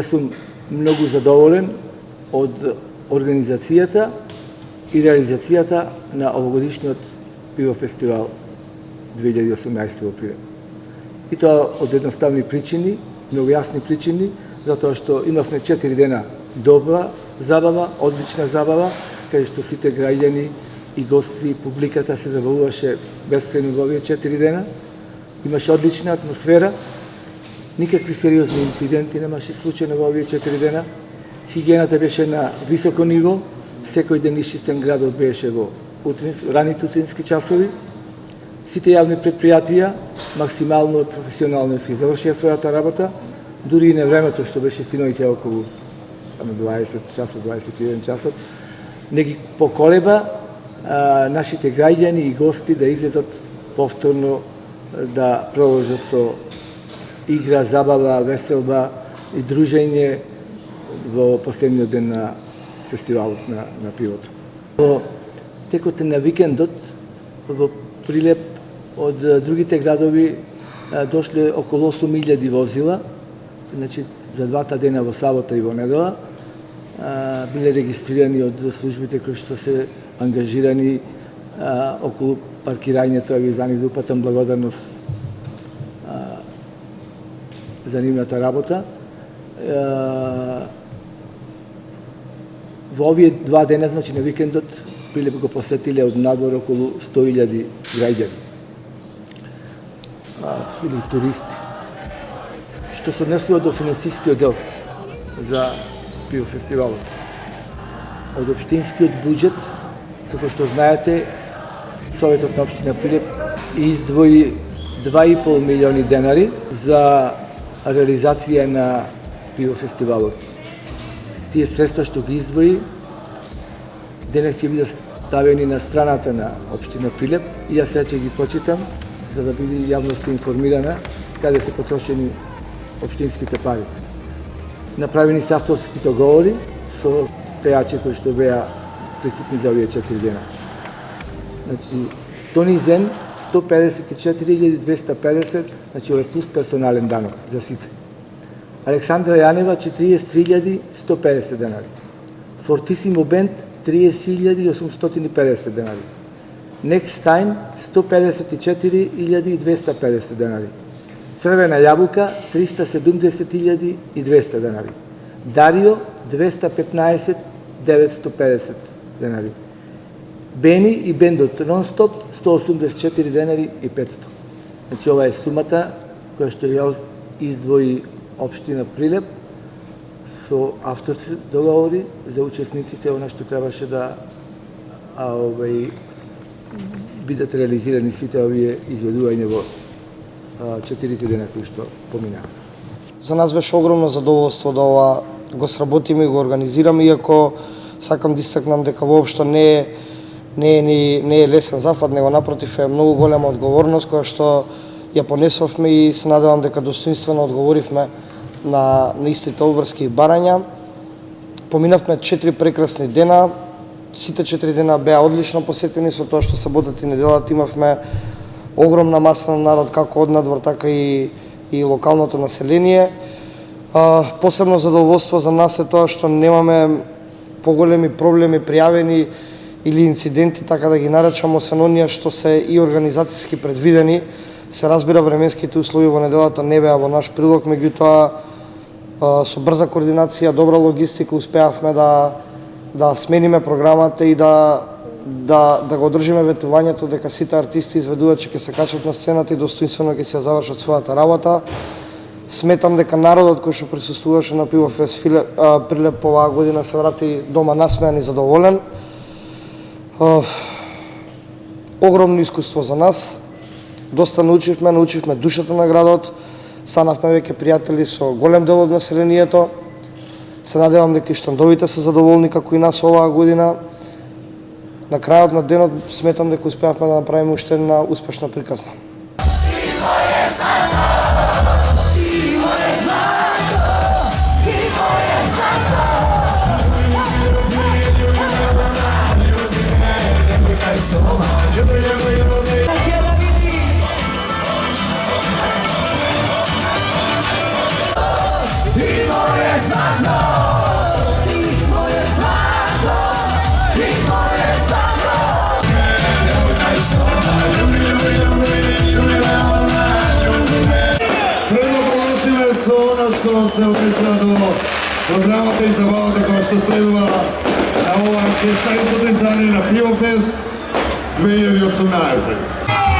Јас сум многу задоволен од организацијата и реализацијата на овогодишниот пиво фестивал 2018 во Прилеп. И тоа од едноставни причини, многу јасни причини, затоа што имавме 4 дена добра забава, одлична забава, каде што сите граѓани и гости и публиката се забавуваше бескрајно во овие 4 дена. Имаше одлична атмосфера, никакви сериозни инциденти немаше случајно во овие 4 дена. Хигиената беше на високо ниво, секој ден изчистен градот беше во раните утрински часови. Сите јавни предпријатија максимално професионално си завршија својата работа, дури и на времето што беше синоќа околу 20 часот, 21 часот, не ги поколеба нашите граѓани и гости да излезат повторно да продолжат со игра, забава, веселба и дружење во последниот ден на фестивалот на пивото. Во текот на викендот во Прилеп од другите градови дошле околу 8.000 возила, значи за двата дена во сабота и во недела, биле регистрирани од службите кои што се ангажирани околу паркирањето, ви за нив да упатам благодарност за нивната работа. Во овие 2 дена, значи на викендот, Прилеп го посетиле од надвор околу 100.000 граѓани или туристи. Што се однесува до финансискиот дел за пиво-фестивалот. Од општинскиот буџет, како што знаете, Советот на општина Прилеп издвои 2,5 милиони денари за реализација на пиво-фестивалот. Тие средства што ги издвои денес ќе бидат ставени на страната на општина Прилеп и јас сега ќе ги прочитам за да биде јавноста информирана каде се потрошени општинските пари. Направени се авторски договори со пејачи кои што беа присутни за овие 4 дена. Значи, Тони Зен 154.250, значи ова е плюс персонален данок за сите. Александра Јанева 43.150 денари. Фортисимо Бенд 30.850 денари. Next Time 154.250 денари. Црвена јабука 370.200 денари. Дарио 215.950 денари. Бени и бендот Нонстоп 184 денари и 500. Значи ова е сумата која што ја издвои општина Прилеп со авторски договори за учесниците, она што требаше да бидат реализирани сите овие изведувања во 4 дена кои што поминаа. За нас беше огромно задоволство да ова го сработиме и го организираме, иако сакам да истакнам дека воопшто не е лесен зафат, него напротив е многу голема одговорност која што ја понесовме и се надевам дека достоинствено одговоривме на истите обврски и барања. Поминавме 4 прекрасни дена, сите 4 дена беа одлично посетени со тоа што саботата и неделата имавме огромна маса на народ, како од надвор, така и локалното население. Посебно задоволство за нас е тоа што немаме поголеми проблеми пријавени или инциденти, така да ги наречам, освен оние што се и организацијски предвидени. Се разбира, временските услови во неделата не беа во наш прилог, меѓутоа со брза координација, добра логистика успеавме да смениме програмата и да го одржиме ветувањето дека сите артисти изведувачи ќе се качат на сцената и достоинствено ќе се завршат својата работа. Сметам дека народот кој што присуствуваше на Пивофест Прилеп оваа година се врати дома насмејан и задоволен. Огромно искуство за нас. Доста научивме душата на градот, станавме веќе пријатели со голем дел од населението. Се надевам дека и штандовите се задоволни како и нас оваа година. На крајот на денот сметам дека успеавме да направиме уште една успешна приказна. Ти моје задоволство се однесува до програмата и забавата која што следува на ова 16-то издание на Пиофест 2018.